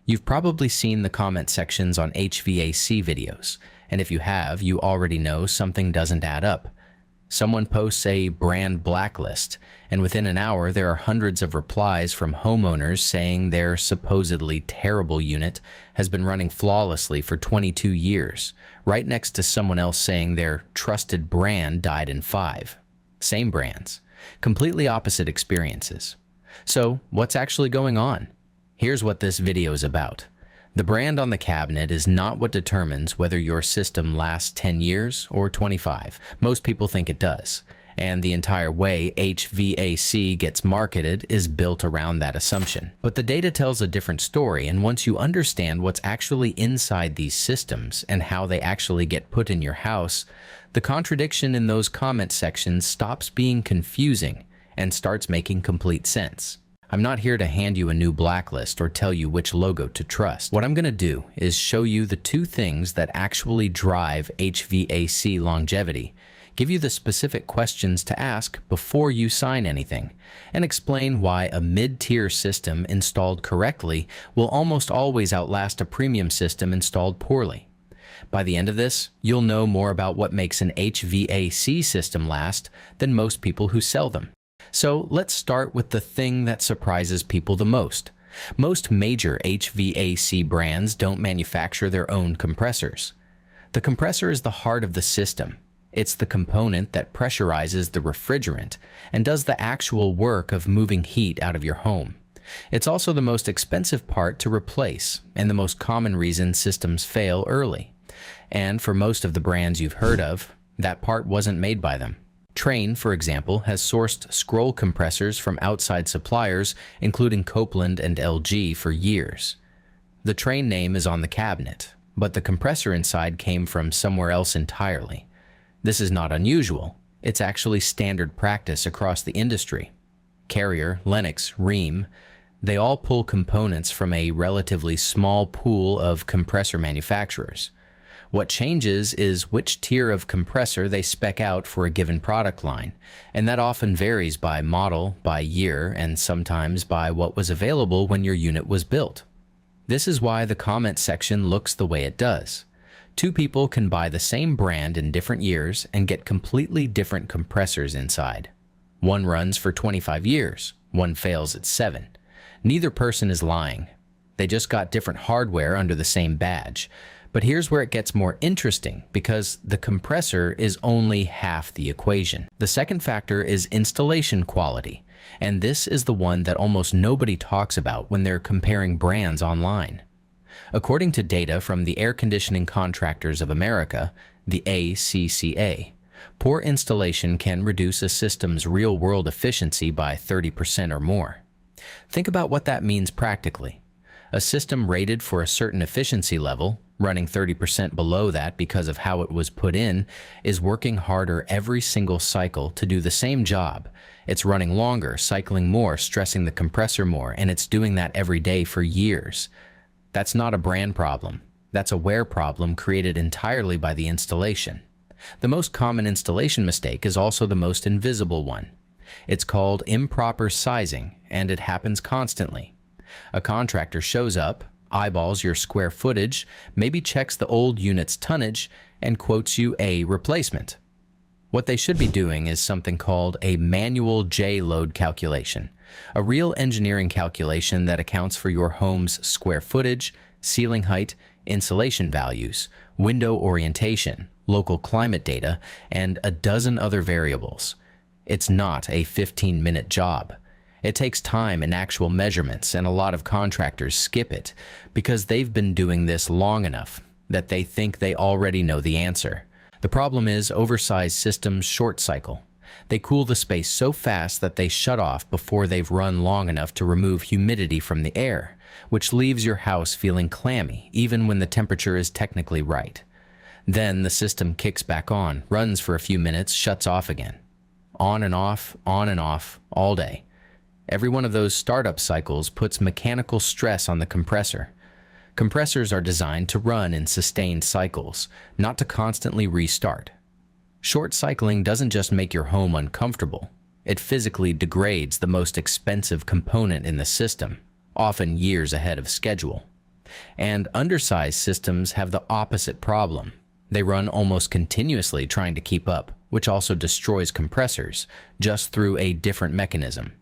You've probably seen the comment sections on HVAC videos, and if you have, you already know something doesn't add up. Someone posts a brand blacklist, and within an hour there are hundreds of replies from homeowners saying their supposedly terrible unit has been running flawlessly for 22 years, right next to someone else saying their trusted brand died in 5. Same brands, completely opposite experiences. So, what's actually going on? Here's what this video is about. The brand on the cabinet is not what determines whether your system lasts 10 years or 25. Most people think it does, and the entire way HVAC gets marketed is built around that assumption. But the data tells a different story, and once you understand what's actually inside these systems and how they actually get put in your house, the contradiction in those comment sections stops being confusing and starts making complete sense. I'm not here to hand you a new blacklist or tell you which logo to trust. What I'm going to do is show you the 2 things that actually drive HVAC longevity, give you the specific questions to ask before you sign anything, and explain why a mid-tier system installed correctly will almost always outlast a premium system installed poorly. By the end of this, you'll know more about what makes an HVAC system last than most people who sell them. So let's start with the thing that surprises people the most. Most major HVAC brands don't manufacture their own compressors. The compressor is the heart of the system. It's the component that pressurizes the refrigerant and does the actual work of moving heat out of your home. It's also the most expensive part to replace and the most common reason systems fail early. And for most of the brands you've heard of, that part wasn't made by them. Trane, for example, has sourced scroll compressors from outside suppliers, including Copeland and LG, for years. The Trane name is on the cabinet, but the compressor inside came from somewhere else entirely. This is not unusual. It's actually standard practice across the industry. Carrier, Lennox, Rheem, they all pull components from a relatively small pool of compressor manufacturers. What changes is which tier of compressor they spec out for a given product line, and that often varies by model, by year, and sometimes by what was available when your unit was built. This is why the comment section looks the way it does. 2 people can buy the same brand in different years and get completely different compressors inside. One runs for 25 years, one fails at 7. Neither person is lying. They just got different hardware under the same badge. But here's where it gets more interesting, because the compressor is only half the equation. The second factor is installation quality, and this is the one that almost nobody talks about when they're comparing brands online. According to data from the Air Conditioning Contractors of America, the ACCA, poor installation can reduce a system's real-world efficiency by 30% or more. Think about what that means practically. A system rated for a certain efficiency level, running 30% below that because of how it was put in, is working harder every single cycle to do the same job. It's running longer, cycling more, stressing the compressor more, and it's doing that every day for years. That's not a brand problem. That's a wear problem created entirely by the installation. The most common installation mistake is also the most invisible one. It's called improper sizing, and it happens constantly. A contractor shows up, eyeballs your square footage, maybe checks the old unit's tonnage, and quotes you a replacement. What they should be doing is something called a manual J-load calculation, a real engineering calculation that accounts for your home's square footage, ceiling height, insulation values, window orientation, local climate data, and a dozen other variables. It's not a 15-minute job. It takes time and actual measurements, and a lot of contractors skip it because they've been doing this long enough that they think they already know the answer. The problem is oversized systems short cycle. They cool the space so fast that they shut off before they've run long enough to remove humidity from the air, which leaves your house feeling clammy even when the temperature is technically right. Then the system kicks back on, runs for a few minutes, shuts off again. On and off, all day. Every one of those startup cycles puts mechanical stress on the compressor. Compressors are designed to run in sustained cycles, not to constantly restart. Short cycling doesn't just make your home uncomfortable, it physically degrades the most expensive component in the system, often years ahead of schedule. And undersized systems have the opposite problem. They run almost continuously trying to keep up, which also destroys compressors, just through a different mechanism.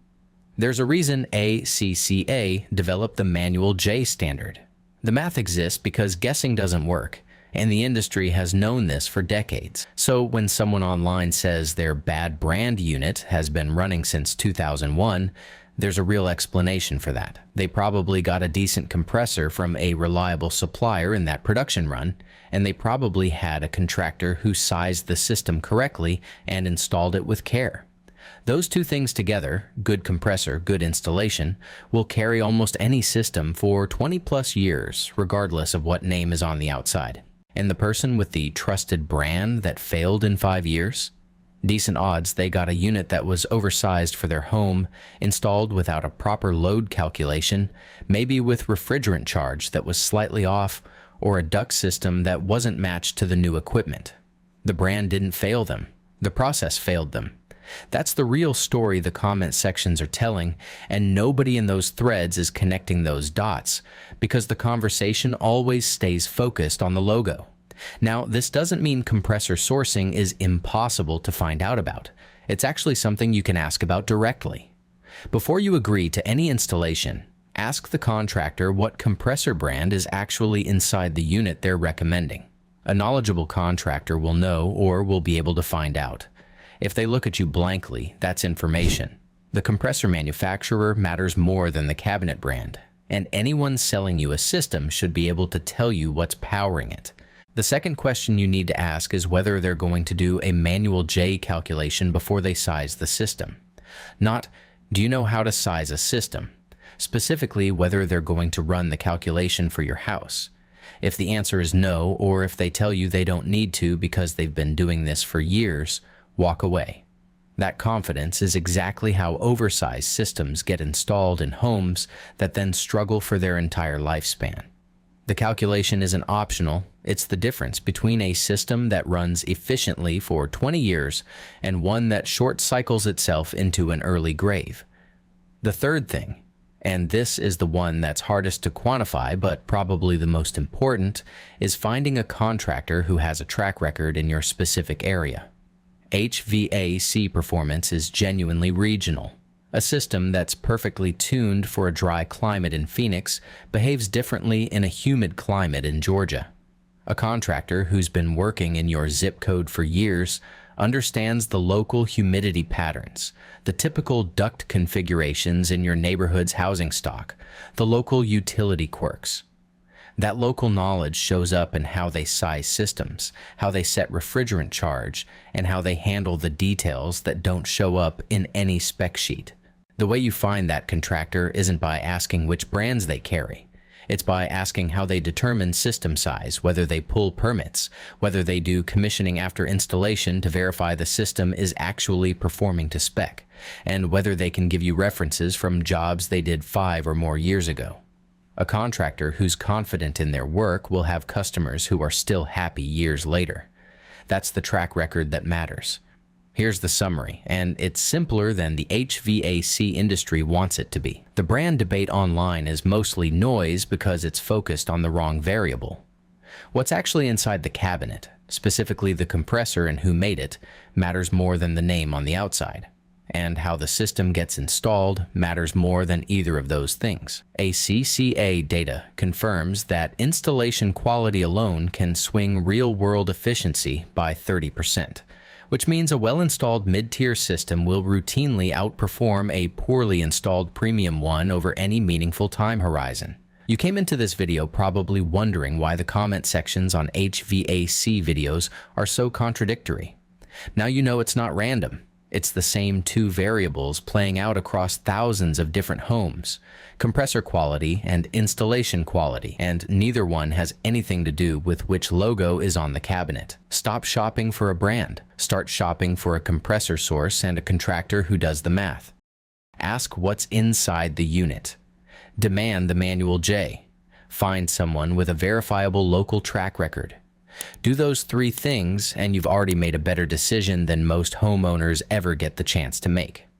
There's a reason ACCA developed the Manual J standard. The math exists because guessing doesn't work, and the industry has known this for decades. So when someone online says their bad brand unit has been running since 2001, there's a real explanation for that. They probably got a decent compressor from a reliable supplier in that production run, and they probably had a contractor who sized the system correctly and installed it with care. Those two things together, good compressor, good installation, will carry almost any system for 20+ years, regardless of what name is on the outside. And the person with the trusted brand that failed in 5 years? Decent odds they got a unit that was oversized for their home, installed without a proper load calculation, maybe with refrigerant charge that was slightly off, or a duct system that wasn't matched to the new equipment. The brand didn't fail them. The process failed them. That's the real story the comment sections are telling, and nobody in those threads is connecting those dots because the conversation always stays focused on the logo. Now, this doesn't mean compressor sourcing is impossible to find out about. It's actually something you can ask about directly. Before you agree to any installation, ask the contractor what compressor brand is actually inside the unit they're recommending. A knowledgeable contractor will know or will be able to find out. If they look at you blankly, that's information. The compressor manufacturer matters more than the cabinet brand, and anyone selling you a system should be able to tell you what's powering it. The second question you need to ask is whether they're going to do a Manual J calculation before they size the system. Not, do you know how to size a system? Specifically, whether they're going to run the calculation for your house. If the answer is no, or if they tell you they don't need to because they've been doing this for years, walk away. That confidence is exactly how oversized systems get installed in homes that then struggle for their entire lifespan. The calculation isn't optional, it's the difference between a system that runs efficiently for 20 years and one that short cycles itself into an early grave. The third thing, and this is the one that's hardest to quantify but probably the most important, is finding a contractor who has a track record in your specific area. HVAC performance is genuinely regional. A system that's perfectly tuned for a dry climate in Phoenix behaves differently in a humid climate in Georgia. A contractor who's been working in your zip code for years understands the local humidity patterns, the typical duct configurations in your neighborhood's housing stock, the local utility quirks. That local knowledge shows up in how they size systems, how they set refrigerant charge, and how they handle the details that don't show up in any spec sheet. The way you find that contractor isn't by asking which brands they carry. It's by asking how they determine system size, whether they pull permits, whether they do commissioning after installation to verify the system is actually performing to spec, and whether they can give you references from jobs they did 5 or more years ago. A contractor who's confident in their work will have customers who are still happy years later. That's the track record that matters. Here's the summary, and it's simpler than the HVAC industry wants it to be. The brand debate online is mostly noise because it's focused on the wrong variable. What's actually inside the cabinet, specifically the compressor and who made it, matters more than the name on the outside. And how the system gets installed matters more than either of those things. ACCA data confirms that installation quality alone can swing real-world efficiency by 30%, which means a well-installed mid-tier system will routinely outperform a poorly installed premium one over any meaningful time horizon. You came into this video probably wondering why the comment sections on HVAC videos are so contradictory. Now you know it's not random. It's the same two variables playing out across thousands of different homes, compressor quality and installation quality, and neither one has anything to do with which logo is on the cabinet. Stop shopping for a brand. Start shopping for a compressor source and a contractor who does the math. Ask what's inside the unit. Demand the Manual J. Find someone with a verifiable local track record. Do those 3 things and you've already made a better decision than most homeowners ever get the chance to make.